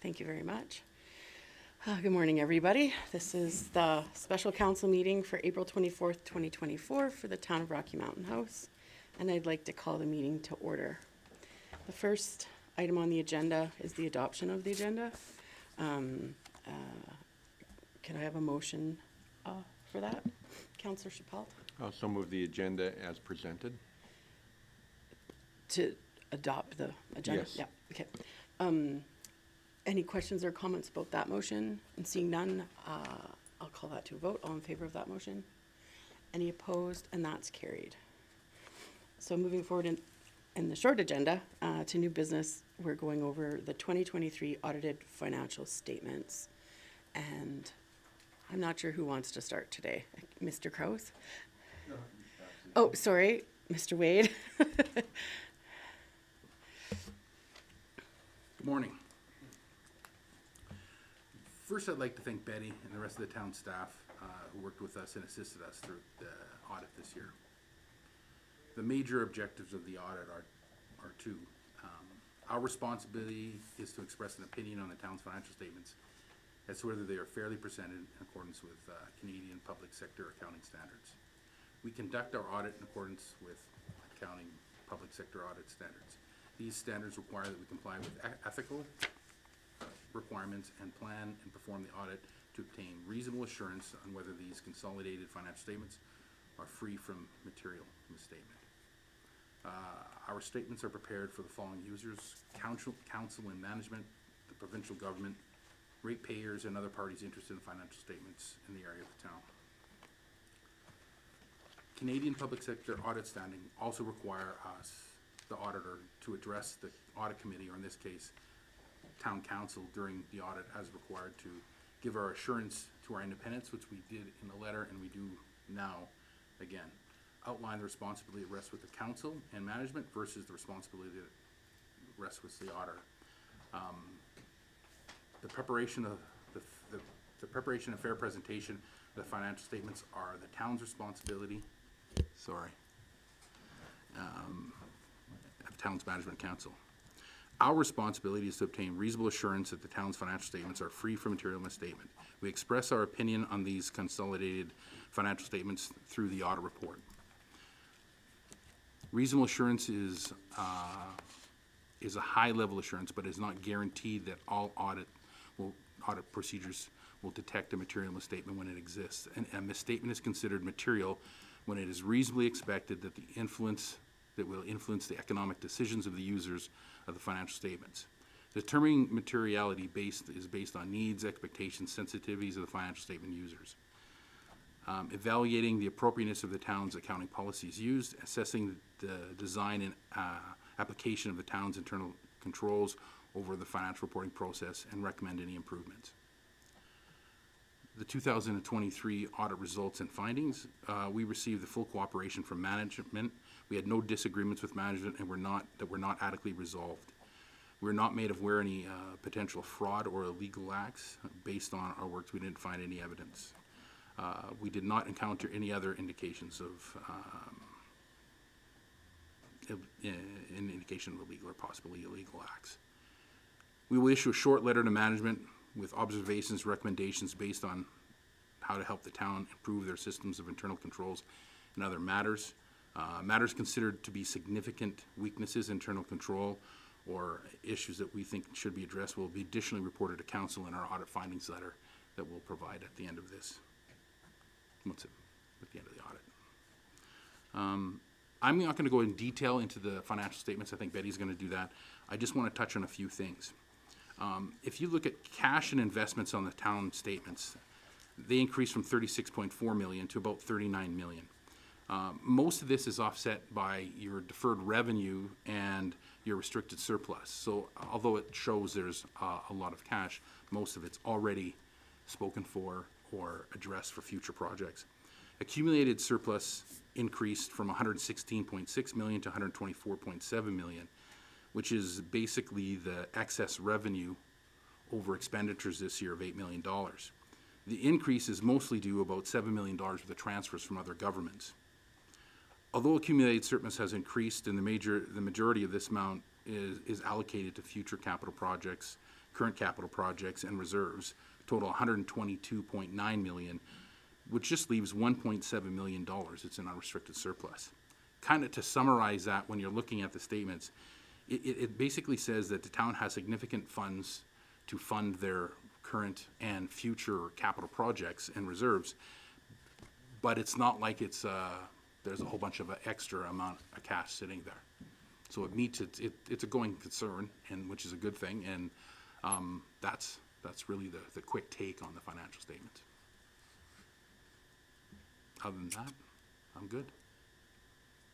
Thank you very much. Good morning, everybody. This is the special council meeting for April 24th, 2024 for the town of Rocky Mountain House, and I'd like to call the meeting to order. The first item on the agenda is the adoption of the agenda. Can I have a motion for that? Councillor Chappelle? I'll also move the agenda as presented. To adopt the agenda? Yes. Yeah, okay. Any questions or comments about that motion? And seeing none, I'll call that to a vote. All in favor of that motion? Any opposed? And that's carried. So moving forward in the short agenda to new business, we're going over the 2023 audited financial statements. And I'm not sure who wants to start today. Mr. Krause? No, Oh, sorry, Mr. Wade. Good morning. First, I'd like to thank Betty and the rest of the town staff who worked with us and assisted us through the audit this year. The major objectives of the audit are two. Our responsibility is to express an opinion on the town's financial statements as to whether they are fairly presented in accordance with Canadian public sector accounting standards. We conduct our audit in accordance with accounting public sector audit standards. These standards require that we comply with ethical requirements and plan and perform the audit to obtain reasonable assurance on whether these consolidated financial statements are free from material misstatement. Our statements are prepared for the following users: council and management, the provincial government, ratepayers, and other parties interested in financial statements in the area of the town. Canadian public sector audit standing also require us, the auditor, to address the audit committee, or in this case, town council, during the audit as required to give our assurance to our independence, which we did in the letter and we do now again. Outline the responsibility that rests with the council and management versus the responsibility that rests with the auditor. The preparation of the preparation and fair presentation of the financial statements are the town's responsibility. Of town's management council. Our responsibility is to obtain reasonable assurance that the town's financial statements are free from material misstatement. We express our opinion on these consolidated financial statements through the audit report. Reasonable assurance is a high-level assurance, but is not guaranteed that all audit procedures will detect a material misstatement when it exists. And a misstatement is considered material when it is reasonably expected that will influence the economic decisions of the users of the financial statements. Determining materiality is based on needs, expectations, sensitivities of the financial statement users. Evaluating the appropriateness of the town's accounting policies used, assessing the design and application of the town's internal controls over the financial reporting process, and recommend any improvements. The 2023 audit results and findings, we received the full cooperation from management. We had no disagreements with management and were not adequately resolved. We were not made aware of any potential fraud or illegal acts. Based on our works, we didn't find any evidence. We did not encounter any other indications of an indication of illegal or possibly illegal acts. We will issue a short letter to management with observations, recommendations based on how to help the town improve their systems of internal controls and other matters. Matters considered to be significant weaknesses in internal control or issues that we think should be addressed will be additionally reported to council in our audit findings letter that we'll provide at the end of this. At the end of the audit. I'm not going to go in detail into the financial statements. I think Betty's going to do that. I just want to touch on a few things. If you look at cash and investments on the town statements, they increased from 36.4 million to about 39 million. Most of this is offset by your deferred revenue and your restricted surplus. So although it shows there's a lot of cash, most of it's already spoken for or addressed for future projects. Accumulated surplus increased from 116.6 million to 124.7 million, which is basically the excess revenue over expenditures this year of $8 million. The increase is mostly due about $7 million worth of transfers from other governments. Although accumulated surplus has increased, and the majority of this amount is allocated to future capital projects current capital projects and reserves, total 122.9 million, which just leaves 1.7 million dollars. It's an unrestricted surplus. Kind of to summarize that, when you're looking at the statements, it basically says that the town has significant funds to fund their current and future capital projects and reserves, but it's not like it's there's a whole bunch of extra amount of cash sitting there. So it meets it's a going concern, and which is a good thing, and that's really the quick take on the financial statements. Other than that, I'm good.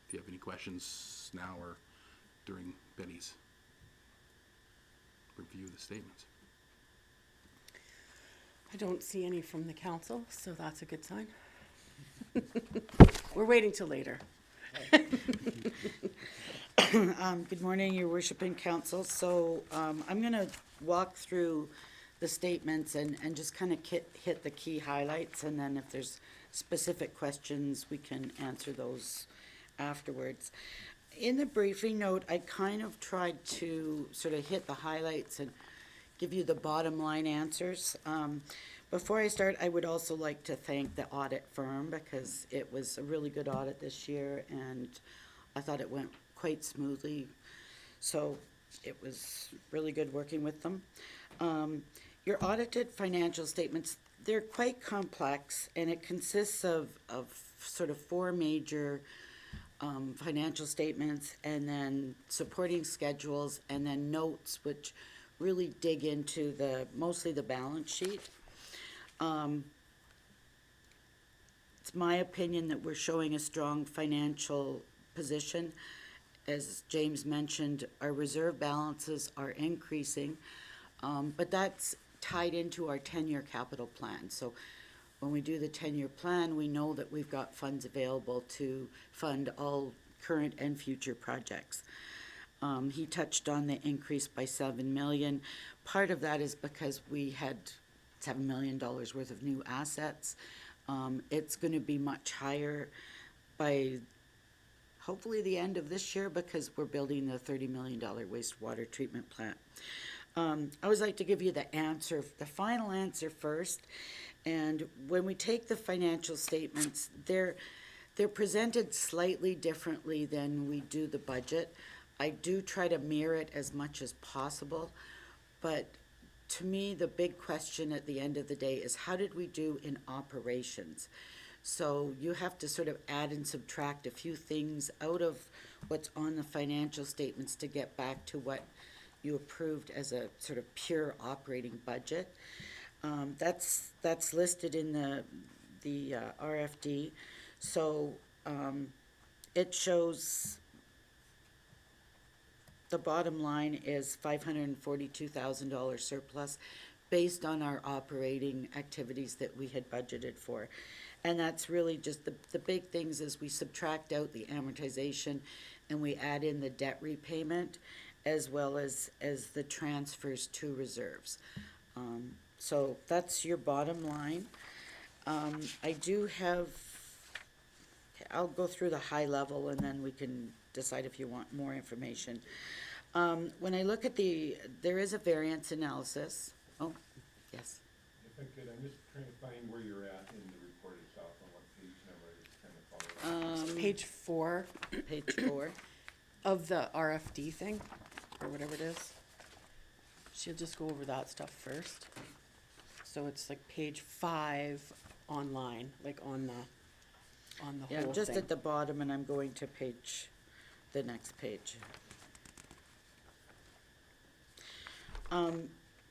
If you have any questions now or during Betty's review of the statements. I don't see any from the council, so that's a good sign. We're waiting till later. Good morning, your worship and council. So I'm going to walk through the statements and just kind of hit the key highlights, and then if there's specific questions, we can answer those afterwards. In the briefing note, I kind of tried to sort of hit the highlights and give you the bottom line answers. Before I start, I would also like to thank the audit firm, because it was a really good audit this year, and I thought it went quite smoothly. So it was really good working with them. Your audited financial statements, they're quite complex, and it consists of sort of four major financial statements, and then supporting schedules, and then notes, which really dig into mostly the balance sheet. It's my opinion that we're showing a strong financial position. As James mentioned, our reserve balances are increasing, but that's tied into our 10-year capital plan. So when we do the 10-year plan, we know that we've got funds available to fund all current and future projects. He touched on the increase by 7 million. Part of that is because we had $7 million worth of new assets. It's going to be much higher by hopefully the end of this year, because we're building the $30 million wastewater treatment plant. I always like to give you the final answer first. And when we take the financial statements, they're presented slightly differently than we do the budget. I do try to mirror it as much as possible, but to me, the big question at the end of the day is, how did we do in operations? So you have to sort of add and subtract a few things out of what's on the financial statements to get back to what you approved as a sort of pure operating budget. That's listed in the RFD. So it shows the bottom line is $542,000 surplus based on our operating activities that we had budgeted for. And that's really just the big things is we subtract out the amortization and we add in the debt repayment as well as the transfers to reserves. So that's your bottom line. I do have, I'll go through the high level and then we can decide if you want more information. When I look at there is a variance analysis. Oh, yes. If I could, I'm just trying to find where you're at in the report itself, on what page number it's kind of following. Page 4 Page 4. of the RFD thing, or whatever it is. She'll just go over that stuff first. So it's like page 5 online, like on the Yeah, whole just thing. at the bottom, and I'm going to the next page.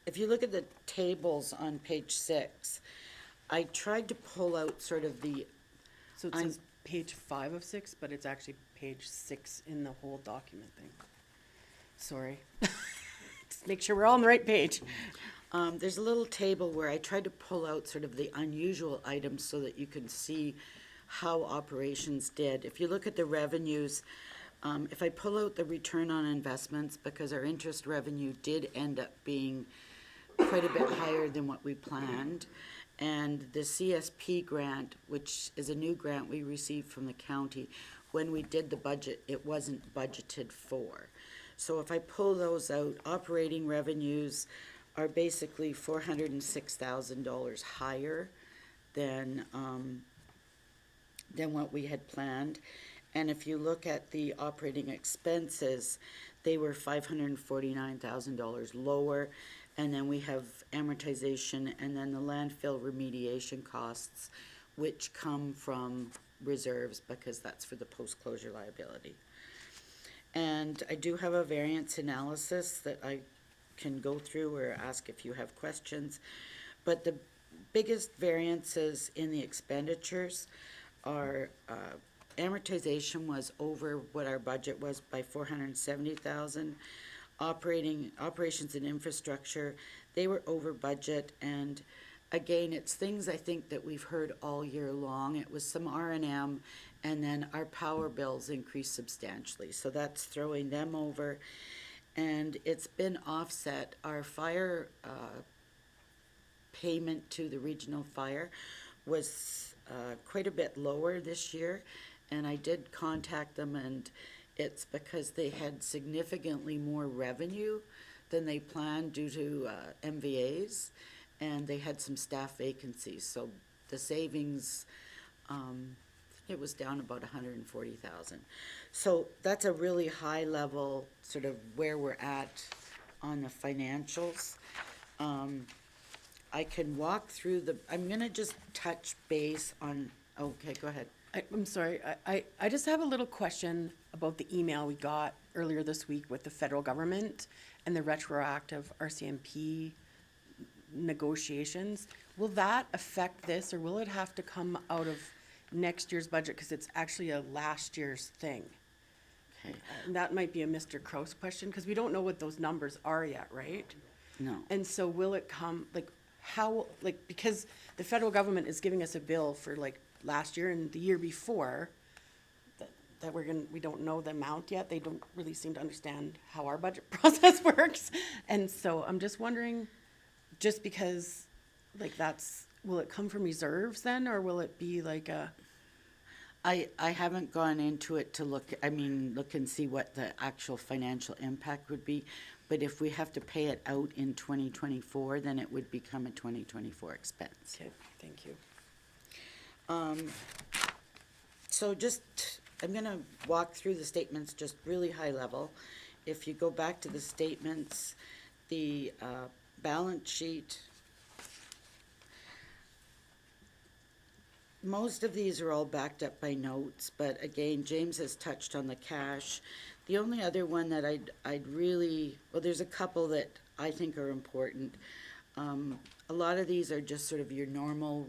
If you look at the tables on page 6, I tried to pull out sort of So it says page 5 of 6, but it's actually page 6 in the whole document thing. Sorry. Just make sure we're all on the right page. there's a little table where I tried to pull out sort of the unusual items so that you can see how operations did. If you look at the revenues, if I pull out the return on investments, because our interest revenue did end up being quite a bit higher than what we planned, and the CSP grant, which is a new grant we received from the county, when we did the budget, it wasn't budgeted for. So if I pull those out, operating revenues are basically $406,000 higher than what we had planned. And if you look at the operating expenses, they were $549,000 lower. And then we have amortization and then the landfill remediation costs, which come from reserves because that's for the post-closure liability. And I do have a variance analysis that I can go through or ask if you have questions. But the biggest variances in the expenditures are amortization was over what our budget was by $470,000. Operations and infrastructure, they were over budget, and again, it's things I think that we've heard all year long. It was some R&M, and then our power bills increased substantially, so that's throwing them over. And it's been offset. Our fire payment to the regional fire was quite a bit lower this year, and I did contact them, and it's because they had significantly more revenue than they planned due to MVAs, and they had some staff vacancies. So the savings, it was down about $140,000. So that's a really high level, sort of where we're at on the financials. I can walk through I'm gonna just touch base on, okay, go ahead. I'm sorry, I just have a little question about the email we got earlier this week with the federal government and the retroactive RCMP negotiations. Will that affect this, or will it have to come out of next year's budget, because it's actually a last year's thing? Okay. And that might be a Mr. Kraus question, because we don't know what those numbers are yet, right? No. And so will it come, like, how, like, because the federal government is giving us a bill for like last year and the year before, that we don't know the amount yet. They don't really seem to understand how our budget process works. And so I'm just wondering, just because, like, will it come from reserves then, or will it be like a? I haven't gone into it to look and see what the actual financial impact would be. But if we have to pay it out in 2024, then it would become a 2024 expense. Okay, thank you. So I'm gonna walk through the statements just really high level. If you go back to the statements, the balance sheet, most of these are all backed up by notes, but again, James has touched on the cash. The only other one that I'd really, well, there's a couple that I think are important. A lot of these are just sort of your normal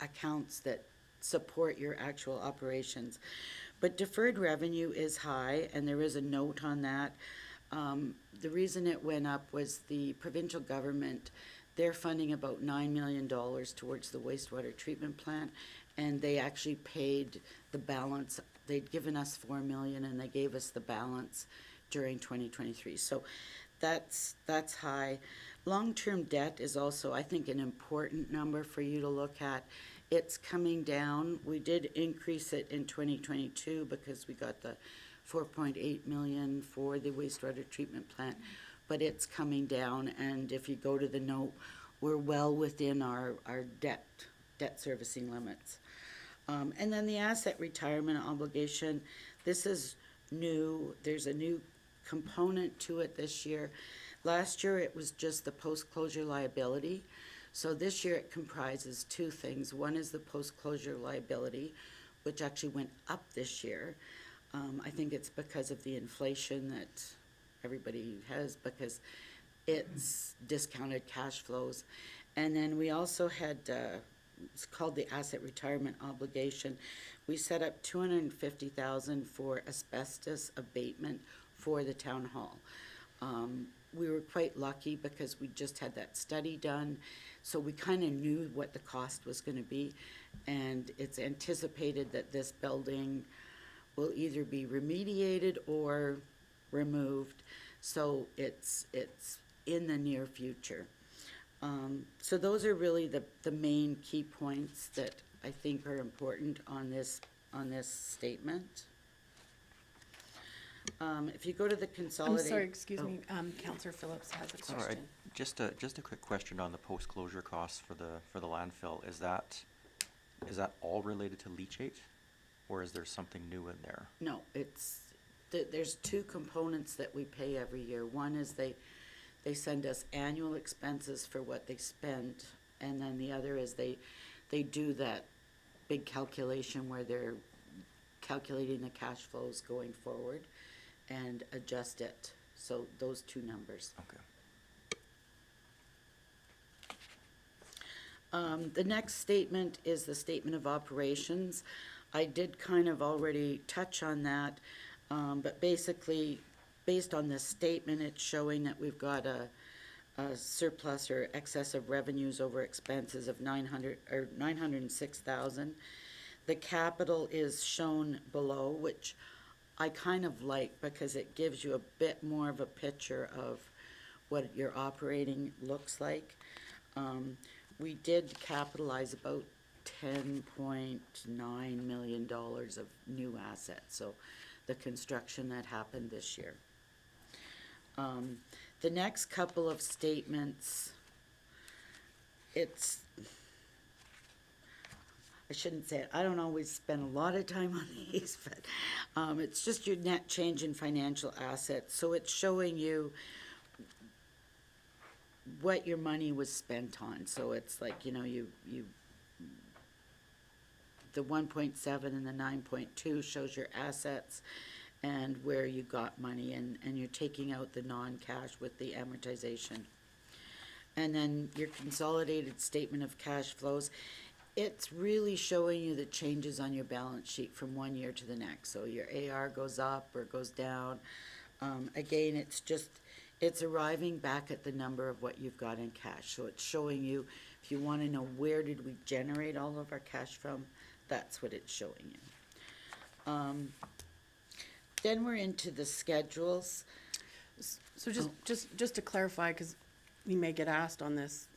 accounts that support your actual operations. But deferred revenue is high, and there is a note on that. The reason it went up was the provincial government, they're funding about $9 million towards the wastewater treatment plant, and they actually paid the balance. They'd given us $4 million, and they gave us the balance during 2023. So that's high. Long-term debt is also, I think, an important number for you to look at. It's coming down. We did increase it in 2022 because we got the $4.8 million for the wastewater treatment plant, but it's coming down, and if you go to the note, we're well within our debt servicing limits. And then the asset retirement obligation, this is new. There's a new component to it this year. Last year, it was just the post-closure liability. So this year, it comprises two things. One is the post-closure liability, which actually went up this year. I think it's because of the inflation that everybody has, because it's discounted cash flows. And then we also had, it's called the asset retirement obligation. We set up $250,000 for asbestos abatement for the town hall. We were quite lucky because we just had that study done, so we kind of knew what the cost was going to be, and it's anticipated that this building will either be remediated or removed, so it's in the near future. So those are really the main key points that I think are important on this statement. If you go to the I'm consolidated. sorry, excuse oh, me, Counselor Phillips has a All right, question. just a quick question on the post-closure costs for the landfill. Is that all related to leachate? Or is there something new in there? No, there's two components that we pay every year. One is they send us annual expenses for what they spend, and then the other is they do that big calculation where they're calculating the cash flows going forward and adjust it. So those two numbers. Okay. The next statement is the statement of operations. I did kind of already touch on that, but basically, based on this statement, it's showing that we've got a surplus or excess of revenues over expenses of 906,000. The capital is shown below, which I kind of like because it gives you a bit more of a picture of what your operating looks like. We did capitalize about $10.9 million of new assets, so the construction that happened this year. The next couple of statements, I shouldn't say it, I don't always spend a lot of time on these, but it's just your net change in financial assets. So it's showing you what your money was spent on. So it's like, you know, the 1.7 and the 9.2 shows your assets and where you got money, and you're taking out the non-cash with the amortization. And then your consolidated statement of cash flows, it's really showing you the changes on your balance sheet from one year to the next. So your AR goes up or goes down. Again, it's arriving back at the number of what you've got in cash. So it's showing you, if you want to know where did we generate all of our cash from, that's what it's showing you. Then we're into the schedules. So just to clarify, because we may get asked on this,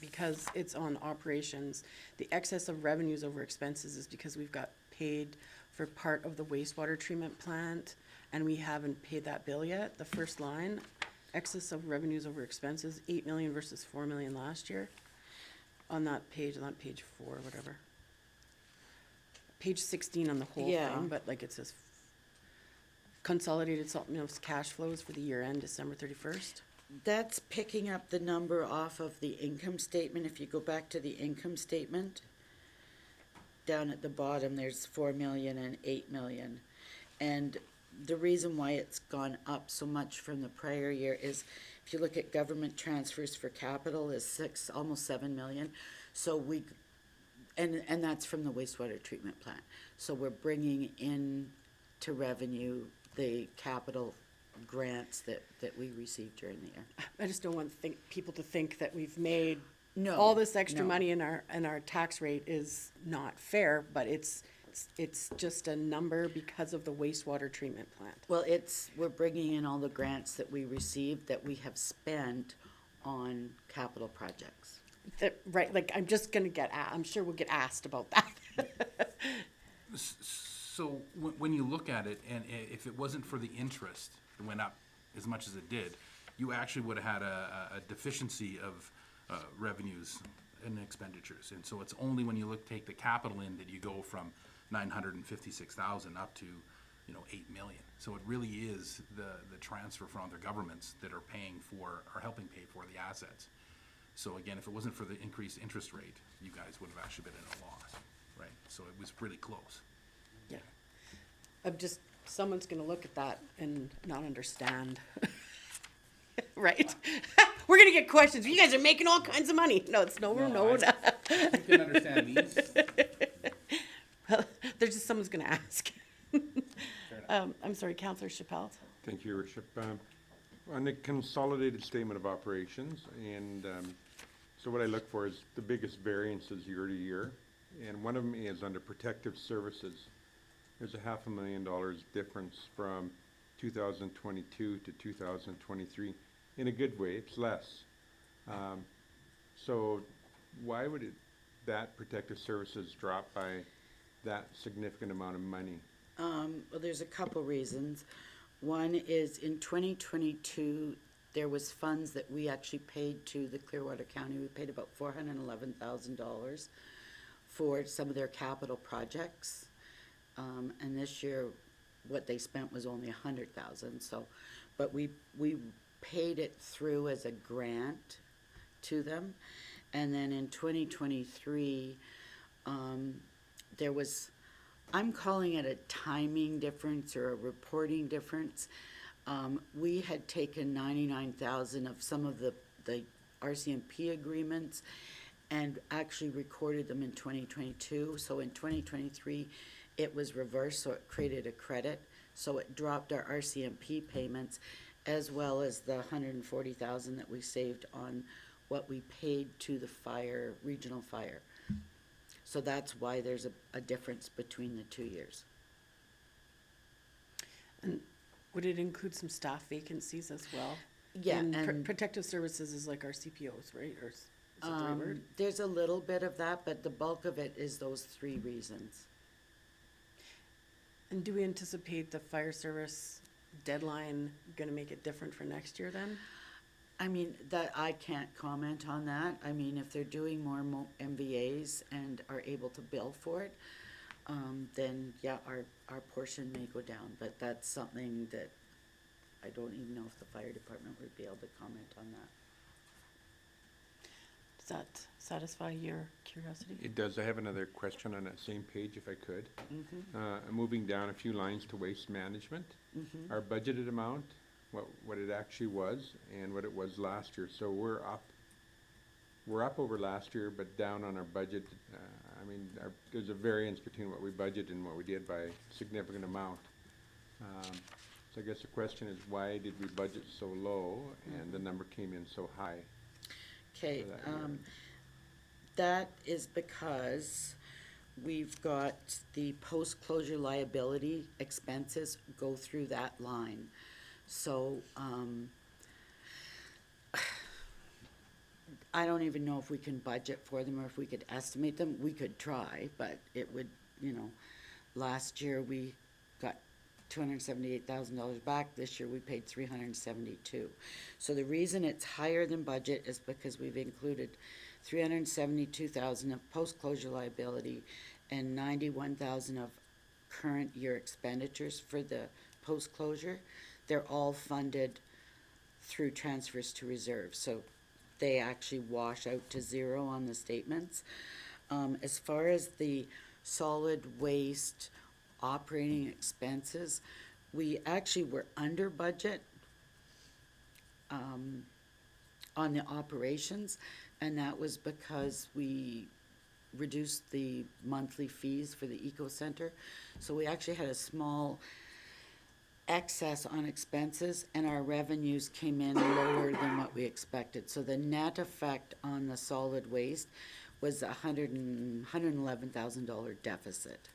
because it's on operations, the excess of revenues over expenses is because we've got paid for part of the wastewater treatment plant, and we haven't paid that bill yet. The first line, excess of revenues over expenses, 8 million versus 4 million last year. On page 4, whatever. Page 16 on the whole Yeah. thing, but like it says consolidated salt mills cash flows for the year end December 31st. That's picking up the number off of the income statement. If you go back to the income statement, down at the bottom, there's 4 million and 8 million. And the reason why it's gone up so much from the prior year is, if you look at government transfers for capital, is almost 7 million. So and that's from the wastewater treatment plant. So we're bringing in to revenue the capital grants that we received during the year. I just don't want people to think that we've made No, all this extra no. money, and our tax rate is not fair, but it's just a number because of the wastewater treatment plant. Well, we're bringing in all the grants that we received that we have spent on capital projects. Right, like I'm just gonna I'm sure we'll get asked about that. So when you look at it, and if it wasn't for the interest, it went up as much as it did, you actually would have had a deficiency of revenues and expenditures. And so it's only when you take the capital in that you go from 956,000 up to, 8 million. So it really is the transfer from other governments that are helping pay for the assets. So again, if it wasn't for the increased interest rate, you guys would have actually been in a loss, right? So it was really close. Yeah. Someone's gonna look at that and not understand. Right? We're gonna get questions. You guys are making all kinds of money. No, it's no. You can understand these. There's just someone's gonna ask. I'm sorry, Councillor Chappelle. Thank you, Your Worship. On the consolidated statement of operations, and so what I look for is the biggest variances year to year, and one of them is under protective services. There's $500,000 difference from 2022 to 2023. In a good way, it's less. So why would that protective services drop by that significant amount of money? Well, there's a couple reasons. One is in 2022, there was funds that we actually paid to the Clearwater County. We paid about $411,000 for some of their capital projects. And this year, what they spent was only $100,000, so, but we paid it through as a grant to them. And then in 2023, there was, I'm calling it a timing difference or a reporting difference. We had taken 99,000 of some of the RCMP agreements and actually recorded them in 2022. So in 2023, it was reversed, so it created a credit. So it dropped our RCMP payments as well as the 140,000 that we saved on what we paid to the fire, regional fire. So that's why there's a difference between the 2 years. And would it include some staff vacancies as well? Yeah, And and protective services is like our CPOs, right? Or is that the right word? there's a little bit of that, but the bulk of it is those 3 reasons. And do we anticipate the fire service deadline gonna make it different for next year then? I mean, that, I can't comment on that. I mean, if they're doing more MVAs and are able to bill for it, then yeah, our portion may go down, but that's something that I don't even know if the fire department would be able to comment on that. Does that satisfy your curiosity? It does. I have another question on that same page, if I could. Moving down a few lines to waste management. Our budgeted amount, what it actually was, and what it was last year. So we're up over last year, but down on our budget. I mean, there's a variance between what we budgeted and what we did by a significant amount. So I guess the question is, why did we budget so low and the number came in so high? Okay, For that year. that is because we've got the post-closure liability expenses go through that line. So, I don't even know if we can budget for them or if we could estimate them. We could try, but it would, last year we got $278,000 back. This year we paid $372,000. So the reason it's higher than budget is because we've included $372,000 of post-closure liability and $91,000 of current year expenditures for the post-closure. They're all funded through transfers to reserve, so they actually wash out to zero on the statements. As far as the solid waste operating expenses, we actually were under budget on the operations, and that was because we reduced the monthly fees for the eco center. So we actually had a small excess on expenses, and our revenues came in lower than what we expected. So the net effect on the solid waste was $111,000 deficit.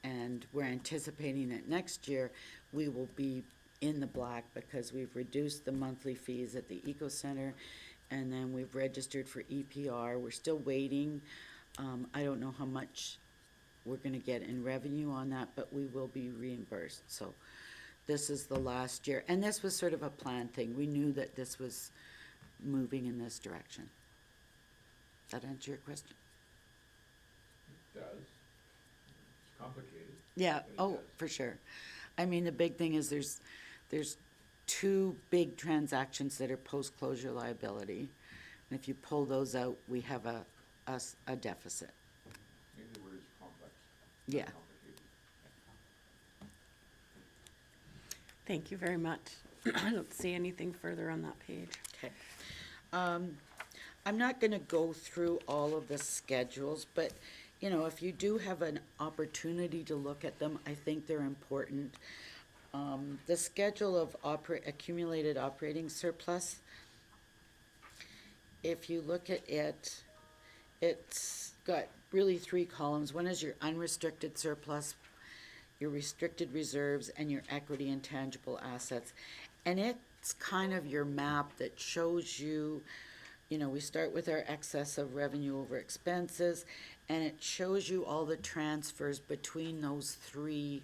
And we're anticipating that next year we will be in the black because we've reduced the monthly fees at the eco center, and then we've registered for EPR. We're still waiting. I don't know how much we're gonna get in revenue on that, but we will be reimbursed. So this is the last year, and this was sort of a planned thing. We knew that this was moving in this direction. That answer your question? It does. It's complicated. Yeah, But it oh, does. for sure. I mean, the big thing is there's 2 big transactions that are post-closure liability. And if you pull those out, we have a deficit. Maybe the word is complex. Yeah. Complicated. Thank you very much. I don't see anything further on that page. Okay. I'm not gonna go through all of the schedules, but, if you do have an opportunity to look at them, I think they're important. The schedule of accumulated operating surplus, if you look at it, it's got really 3 columns. One is your unrestricted surplus, your restricted reserves, and your equity and tangible assets. And it's kind of your map that shows you, we start with our excess of revenue over expenses, and it shows you all the transfers between those three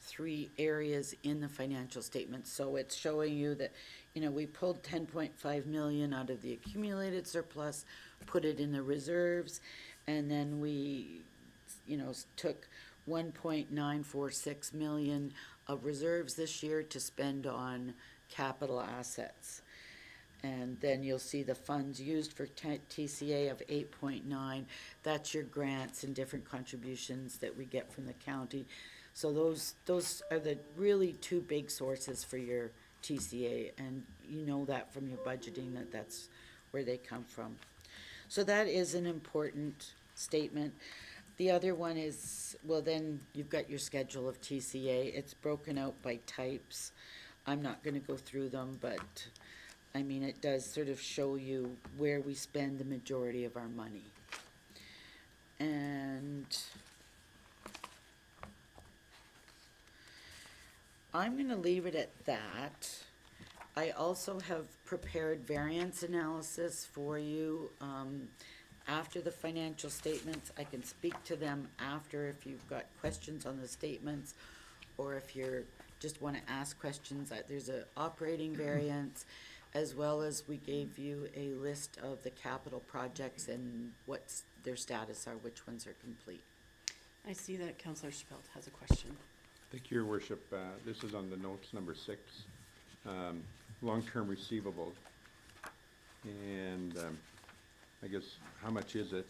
three areas in the financial statement. So it's showing you that, you know, we pulled 10.5 million out of the accumulated surplus, put it in the reserves, and then we, you know, took 1.946 million of reserves this year to spend on capital assets. And then you'll see the funds used for TCA of 8.9. That's your grants and different contributions that we get from the county. So those are the really two big sources for your TCA, and you know that from your budgeting, that's where they come from. So that is an important statement. The other one is, well, then you've got your schedule of TCA. It's broken out by types. I'm not gonna go through them, but I mean, it does sort of show you where we spend the majority of our money. And I'm gonna leave it at that. I also have prepared variance analysis for you, after the financial statements. I can speak to them after if you've got questions on the statements, or if you're, just wanna ask questions. There's a operating variance, as well as we gave you a list of the capital projects and what's their status are, which ones are complete. I see that Councillor Spelt has a question. Thank you, Your Worship. This is on the notes number 6, long-term receivable. And I guess, how much is it?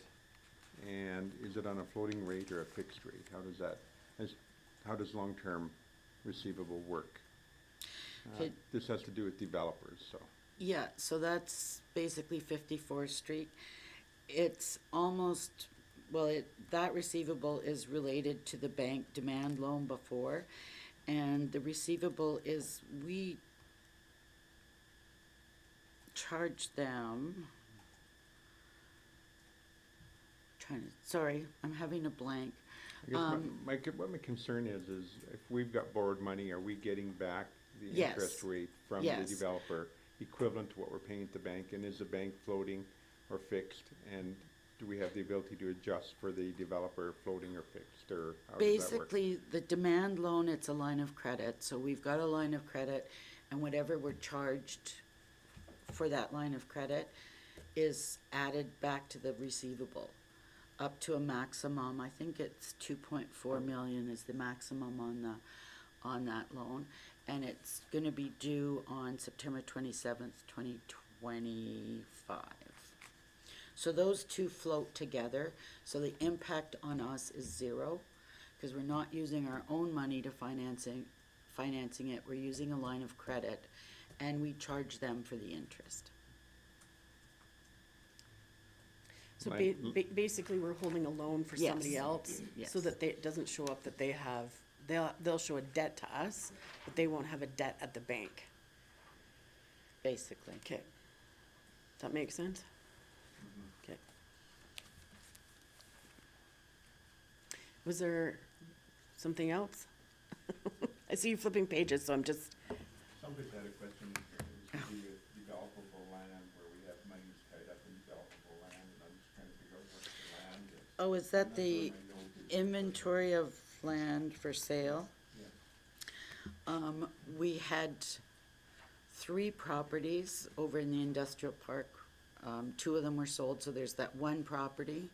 And is it on a floating rate or a fixed rate? How does long-term receivable work? Okay. This has to do with developers, so. Yeah, so that's basically 54th Street. It's almost, well, that receivable is related to the bank demand loan before, and the receivable is, we charge them, sorry, I'm having a blank. I guess what my concern is if we've got borrowed money, are we getting back the Yes. interest rate from the Yes. developer equivalent to what we're paying at the bank? And is the bank floating or fixed? And do we have the ability to adjust for the developer floating or fixed, or how does that work? Basically, the demand loan, it's a line of credit, so we've got a line of credit, and whatever we're charged for that line of credit is added back to the receivable, up to a maximum, I think it's 2.4 million is the maximum on that loan, and it's gonna be due on September 27th, 2025. So those two float together, so the impact on us is zero, because we're not using our own money to financing it, we're using a line of credit, and we charge them for the interest. So Like- basically, we're holding a loan for somebody Yes. else, Yes. so that it doesn't show up that they have, they'll show a debt to us, but they won't have a debt at the bank. Basically. Okay. Does that make sense? Okay. Was there something else? I see you flipping pages, so I'm just, Somebody had a question, it was to do with developable land, where we have monies tied up in developable land, and I'm just trying to figure out what the land is. Oh, is that And the that's where my note is. inventory of land for sale? Yeah. We had 3 properties over in the industrial park. 2 of them were sold, so there's that one property.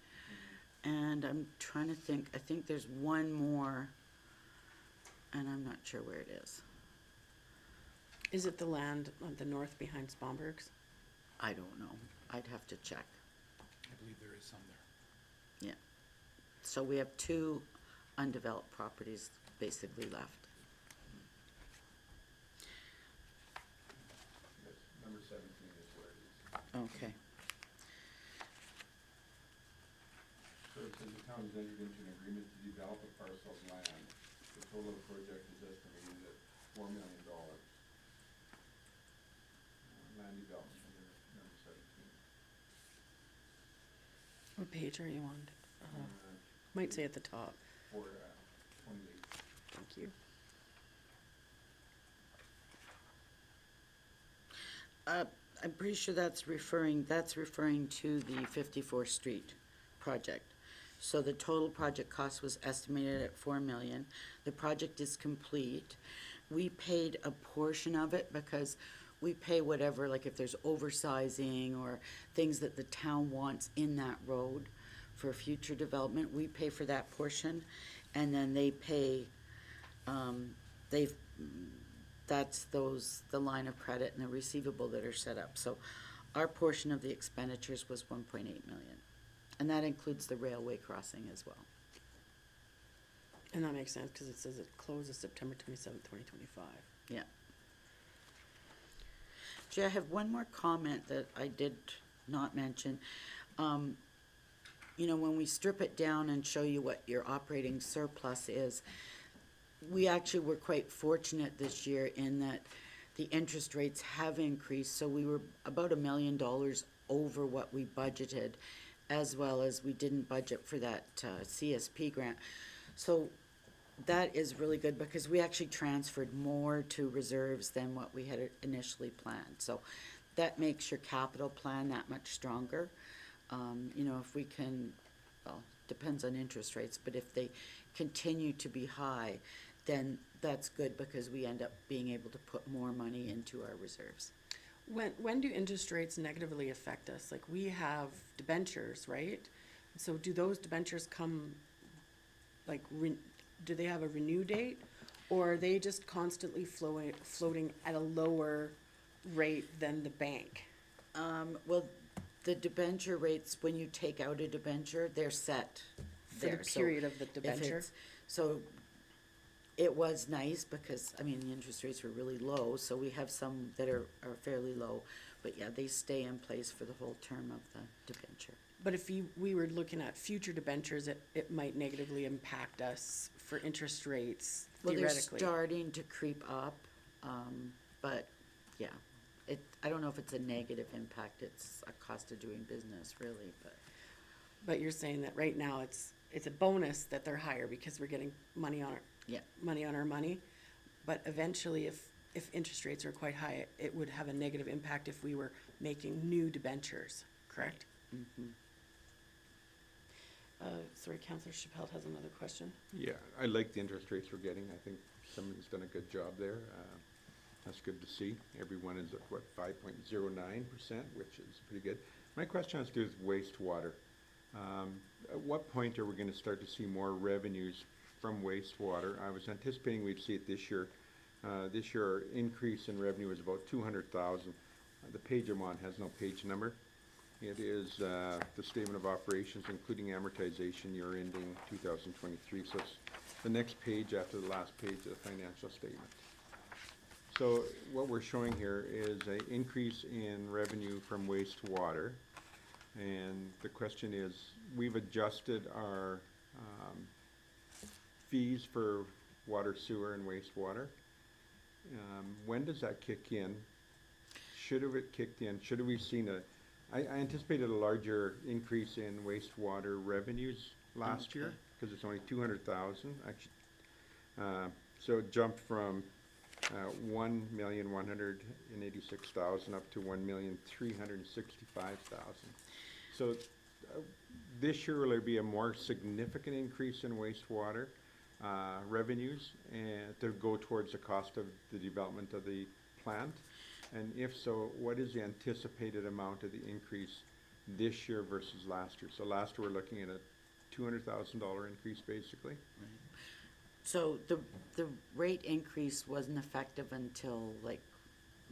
And I'm trying to think, I think there's one more, and I'm not sure where it is. is it the land on the north behind Spomberg's? I don't know. I'd have to check. I believe there is some there. Yeah. So we have 2 undeveloped properties basically left. Yes, number 17 is where it is. Okay. So it says the town has entered into an agreement to develop a parcel of land. The total of the project is estimated at $4 million. Land development under number 17. What page are you on? Might say at the top. For 28. Thank you. I'm pretty sure that's referring to the 54th Street project. So the total project cost was estimated at 4 million. The project is complete. We paid a portion of it because we pay whatever, like if there's oversizing or things that the town wants in that road for future development, we pay for that portion. And then they pay, that's the line of credit and the receivable that are set up. So our portion of the expenditures was 1.8 million. And that includes the railway crossing as well. And that makes sense, because it says it closes September 27th, 2025. Yeah. Jay, I have one more comment that I did not mention. You know, when we strip it down and show you what your operating surplus is, we actually were quite fortunate this year in that the interest rates have increased, so we were about $1 million over what we budgeted, as well as we didn't budget for that CSP grant. So that is really good because we actually transferred more to reserves than what we had initially planned. So that makes your capital plan that much stronger. You know, if we can, well, depends on interest rates, but if they continue to be high, then that's good because we end up being able to put more money into our reserves. When do interest rates negatively affect us? Like, we have debentures, right? So do those debentures come, like, do they have a renew date? Or are they just constantly floating at a lower rate than the bank? Well, the debenture rates, when you take out a debenture, they're set For there. the So period of the if debenture? it's- So it was nice because, I mean, the interest rates were really low, so we have some that are fairly low. But yeah, they stay in place for the whole term of the debenture. But if we were looking at future debentures, it might negatively impact us for interest rates Well, they're theoretically. starting to creep up, but yeah. I don't know if it's a negative impact, it's a cost of doing business really, but. But you're saying that right now it's a bonus that they're higher because we're getting money on Yeah. our money. But eventually, if interest rates are quite high, it would have a negative impact if we were making new debentures, correct? Mhm. Sorry, Councillor Chappelle has another question. Yeah, I like the interest rates we're getting. I think somebody's done a good job there. That's good to see. Everyone is at, what, 5.09%, which is pretty good. My question has to do with wastewater. At what point are we gonna start to see more revenues from wastewater? I was anticipating we'd see it this year. This year, our increase in revenue is about 200,000. The page I'm on has no page number. It is the statement of operations, including amortization, year ending 2023. So it's the next page after the last page of the financial statement. So what we're showing here is an increase in revenue from wastewater. And the question is, we've adjusted our fees for water, sewer, and wastewater. When does that kick in? Should have it kicked in? Should have we seen I anticipated a larger increase in wastewater revenues last year, Okay. because it's only 200,000, actually. So it jumped from 1,186,000 up to 1,365,000. So this year, will there be a more significant increase in wastewater revenues and to go towards the cost of the development of the plant? And if so, what is the anticipated amount of the increase this year versus last year? So last year, we're looking at a $200,000 increase, basically. So the rate increase wasn't effective until like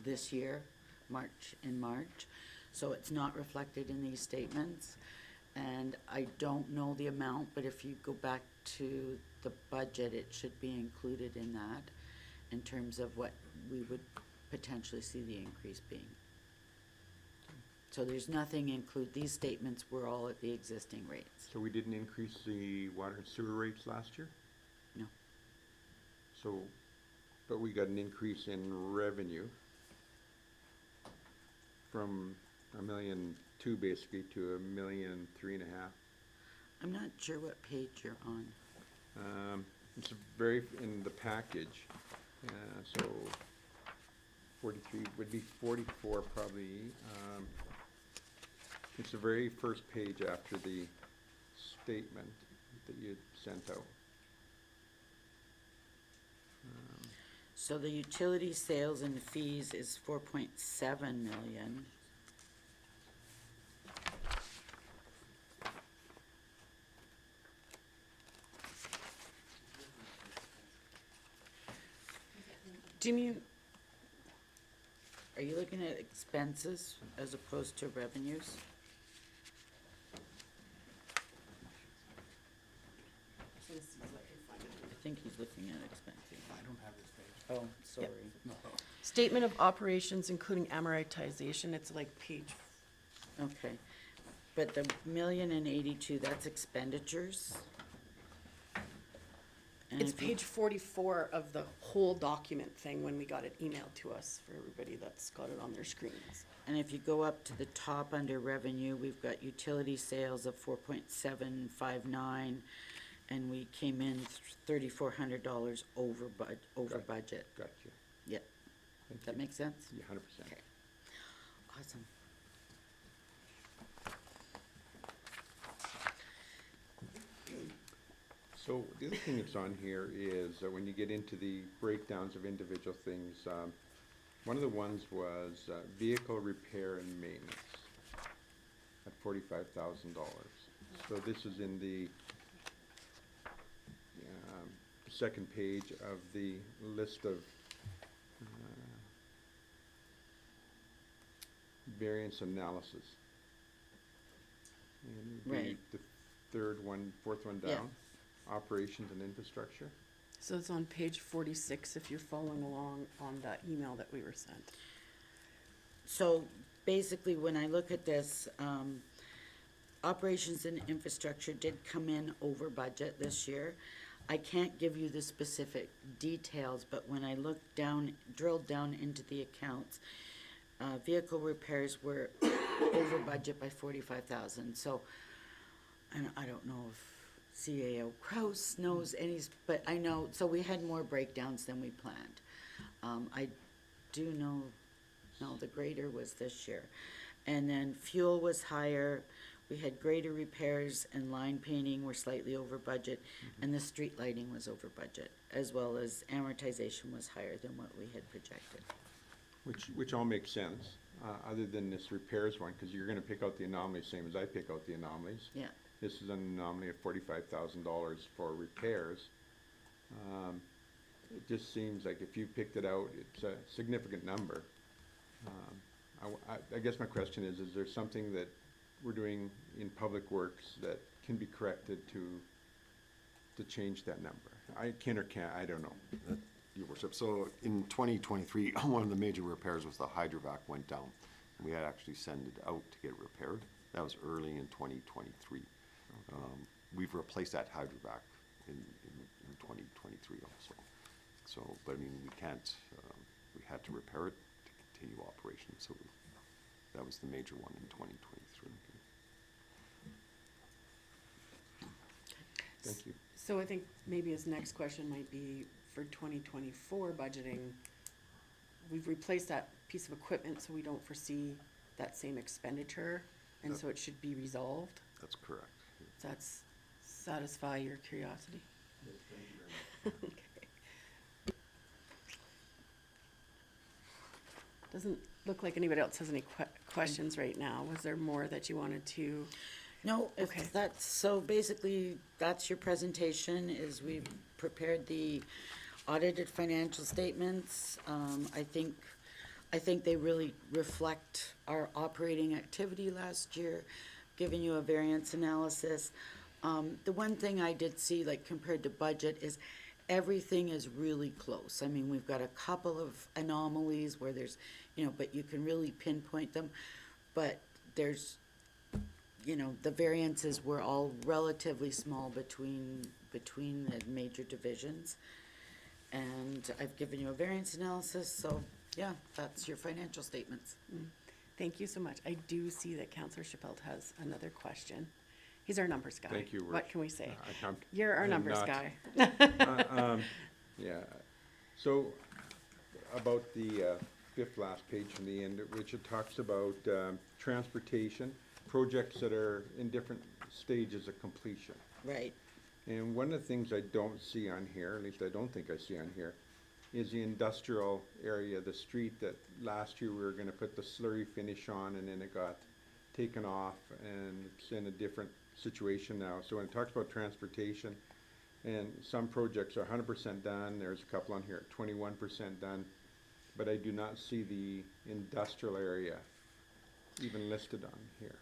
this year, in March. So it's not reflected in these statements. And I don't know the amount, but if you go back to the budget, it should be included in that in terms of what we would potentially see the increase being. So there's nothing these statements were all at the existing rates. So we didn't increase the water and sewer rates last year? No. So, but we got an increase in revenue from $1.2 million basically to $1.3 million. I'm not sure what page you're on. It's in the package, so 43 would be 44 probably. It's the very first page after the statement that you sent out. So the utility sales and fees is 4.7 million. Do you mean, Are you looking at expenses as opposed to revenues? I think he's looking at expenses. I don't have this page. Oh, sorry. statement of operations including amortization, it's like page, Okay, but the 1,082,000, that's expenditures? And it's if you- page 44 of the whole document thing when we got it emailed to us for everybody that's got it on their screens. And if you go up to the top under revenue, we've got utility sales of 4.759, and we came in $3,400 over Got- budget. Gotcha. Yeah, Thank that you. makes sense? Yeah, 100%. Okay. Awesome. So the other thing that's on here is when you get into the breakdowns of individual things, one of the ones was vehicle repair and maintenance at $45,000. So this is in the second page of the list of variance analysis. And Right. the third one, fourth one Yeah. down, operations and infrastructure. So it's on page 46 if you're following along on that email that we were sent. So basically, when I look at this, operations and infrastructure did come in over budget this year. I can't give you the specific details, but when I look down, drilled down into the accounts, vehicle repairs were over budget by 45,000, so, and I don't know if CAO Kraus knows any, but I know, so we had more breakdowns than we planned. I do know, no, the grader was this year. And then fuel was higher, we had grader repairs and line painting were slightly over budget, and the street lighting was over budget, as well as amortization was higher than what we had projected. Which all makes sense, other than this repairs one, because you're gonna pick out the anomalies, same as I pick out the anomalies. Yeah, This is an anomaly of $45,000 for repairs. It just seems like if you picked it out, it's a significant number. I guess my question is there something that we're doing in Public Works that can be corrected to change that number? I can or can't, I don't know. Your worship, so in 2023, one of the major repairs was the hydrovac went down. We had actually sent it out to get it repaired. That was early in 2023. We've replaced that hydrovac in 2023 also. So, but I mean, we can't, we had to repair it to continue operation, so that was the major one in 2023. Thank you. So I think maybe his next question might be for 2024 budgeting, we've replaced that piece of equipment, so we don't foresee that same expenditure, and so it should be resolved. That's correct. Does that satisfy your curiosity? Okay. Doesn't look like anybody else has any questions right now. Was there more that you wanted to? no, Okay. if that's, so basically, that's your presentation, is we've prepared the audited financial statements. I think they really reflect our operating activity last year, giving you a variance analysis. The one thing I did see, like compared to budget, is everything is really close. I mean, we've got a couple of anomalies where there's, but you can really pinpoint them. But there's, the variances were all relatively small between the major divisions. And I've given you a variance analysis, so yeah, that's your financial statements. Thank you so much. I do see that Councillor Chappelle has another question. He's our numbers guy. Thank you, What Rich. can we say? I'm- You're our I'm numbers not- guy. Yeah, so about the fifth last page from the end, which it talks about transportation, projects that are in different stages of completion. Right. And one of the things I don't see on here, at least I don't think I see on here, is the industrial area, the street that last year we were gonna put the slurry finish on and then it got taken off and it's in a different situation now. So when it talks about transportation, and some projects are 100% done, there's a couple on here at 21% done, but I do not see the industrial area even listed on here.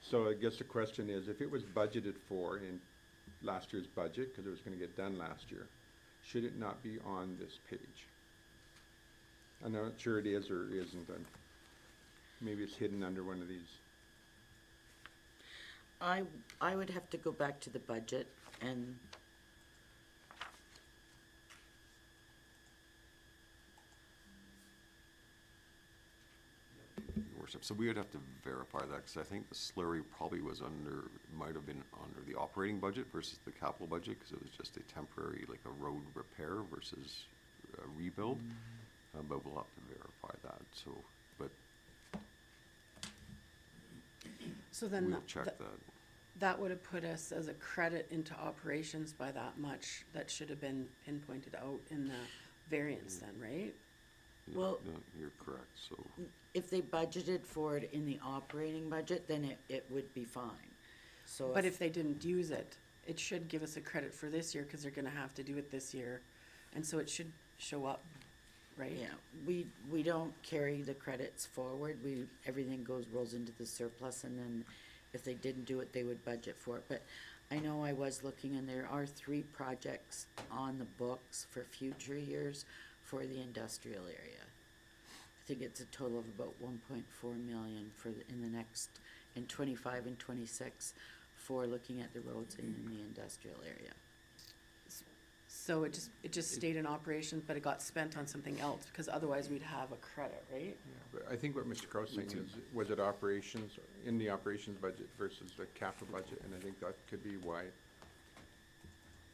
So I guess the question is, if it was budgeted for in last year's budget, because it was gonna get done last year, should it not be on this page? I'm not sure it is or isn't, and maybe it's hidden under one of these. I would have to go back to the budget and Your Worship, so we would have to verify that, because I think the slurry probably was under, might have been under the operating budget versus the capital budget, because it was just a temporary, like a road repair versus a rebuild. But we'll have to verify that, so, but So then we'll check that. that would have put us as a credit into operations by that much. That should have been pinpointed out in the variance then, right? Yeah, Well- no, you're correct, so, if they budgeted for it in the operating budget, then it would be fine. So But if they didn't use it, it should give us a credit for this year, cause they're gonna have to do it this year. And so it should show up, right? Yeah, we don't carry the credits forward, everything rolls into the surplus, and then if they didn't do it, they would budget for it. But I know I was looking, and there are 3 projects on the books for future years for the industrial area. I think it's a total of about 1.4 million in 25 and 26 for looking at the roads in the industrial area. So it just stayed in operations, but it got spent on something else, because otherwise we'd have a credit, right? Yeah, but I think what Mr. Crow's saying is, was it operations, in the operations budget versus the capital budget, and I think that could be why.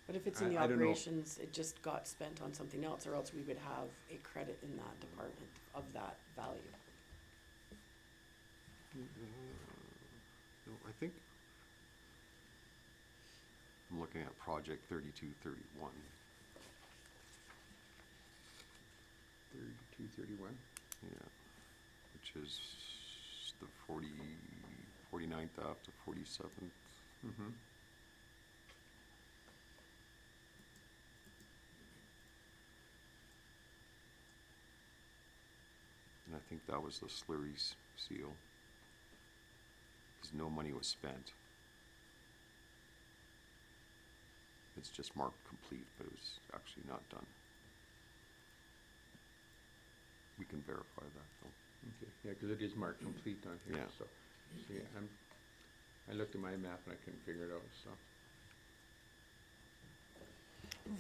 But if it's in the I don't know. operations, it just got spent on something else, or else we would have a credit in that department of that value. no, I think I'm looking at project 3231. 3231? Yeah, which is the 49th up to 47th. Mm-hmm. And I think that was the slurry's seal. Because no money was spent. It's just marked complete, but it was actually not done. We can verify that though. Okay, yeah, because it is marked complete on here, Yeah. so, yeah, I looked at my map and I couldn't figure it out, so.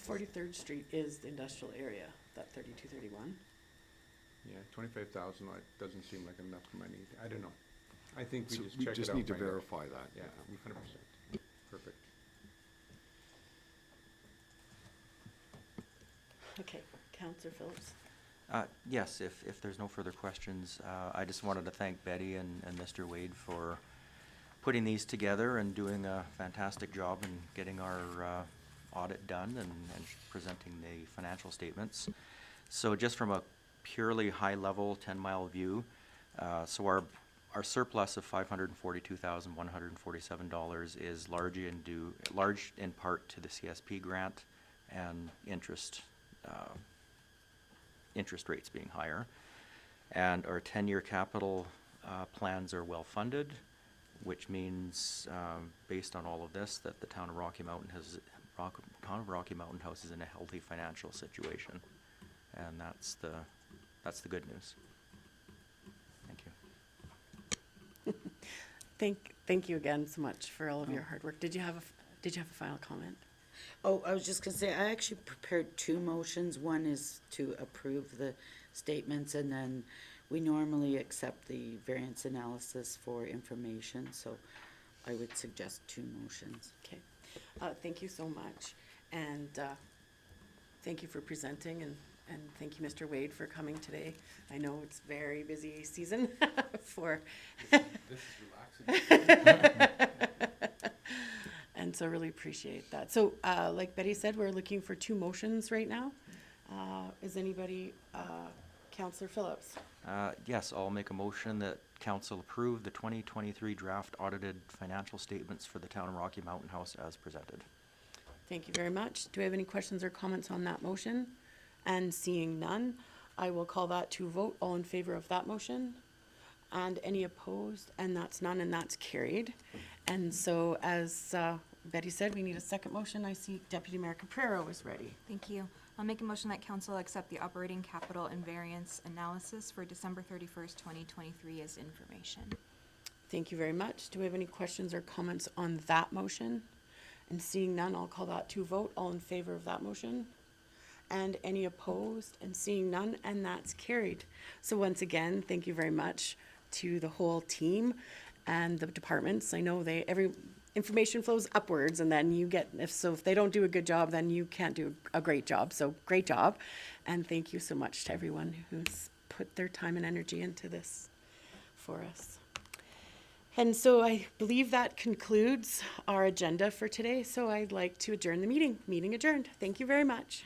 43rd Street is the industrial area, that 3231. Yeah, 25,000, it doesn't seem like enough money, I don't know. I think we So just we check it just out. need to find out. verify that. Yeah, 100%, perfect. Okay, Counselor Phillips. Yes, if there's no further questions, I just wanted to thank Betty and Mr. Wade for putting these together and doing a fantastic job in getting our audit done and presenting the financial statements. So just from a purely high-level 10-mile view, so our surplus of $542,147 is large in part to the CSP grant and interest rates being higher. And our 10-year capital plans are well-funded, which means, based on all of this, that the town of Rocky Mountain House is in a healthy financial situation. And that's the good news. Thank you. Thank you again so much for all of your hard work. Did you have a final comment? Oh, I was just gonna say, I actually prepared 2 motions. One is to approve the statements, and then we normally accept the variance analysis for information, so I would suggest 2 motions. Okay, thank you so much, and thank you for presenting, and thank you, Mr. Wade, for coming today. I know it's very busy season for. This is relaxing. so really appreciate that. So, like Betty said, we're looking for 2 motions right now. Is anybody, Counselor Phillips? Yes, I'll make a motion that council approve the 2023 draft audited financial statements for the town of Rocky Mountain House as presented. Thank you very much. Do we have any questions or comments on that motion? And seeing none, I will call that to vote. All in favor of that motion? And any opposed? And that's none, and that's carried. And so, as Betty said, we need a second motion. I see Deputy Mayor Caprero is ready. Thank you. I'll make a motion that council accept the operating capital and variance analysis for December 31st, 2023 as information. Thank you very much. Do we have any questions or comments on that motion? And seeing none, I'll call that to vote. All in favor of that motion? And any opposed? And seeing none, and that's carried. So once again, thank you very much to the whole team and the departments. I know every information flows upwards, and then you get, if they don't do a good job, then you can't do a great job. So great job. And thank you so much to everyone who's put their time and energy into this for us. And so I believe that concludes our agenda for today. So I'd like to adjourn the meeting. Meeting adjourned. Thank you very much.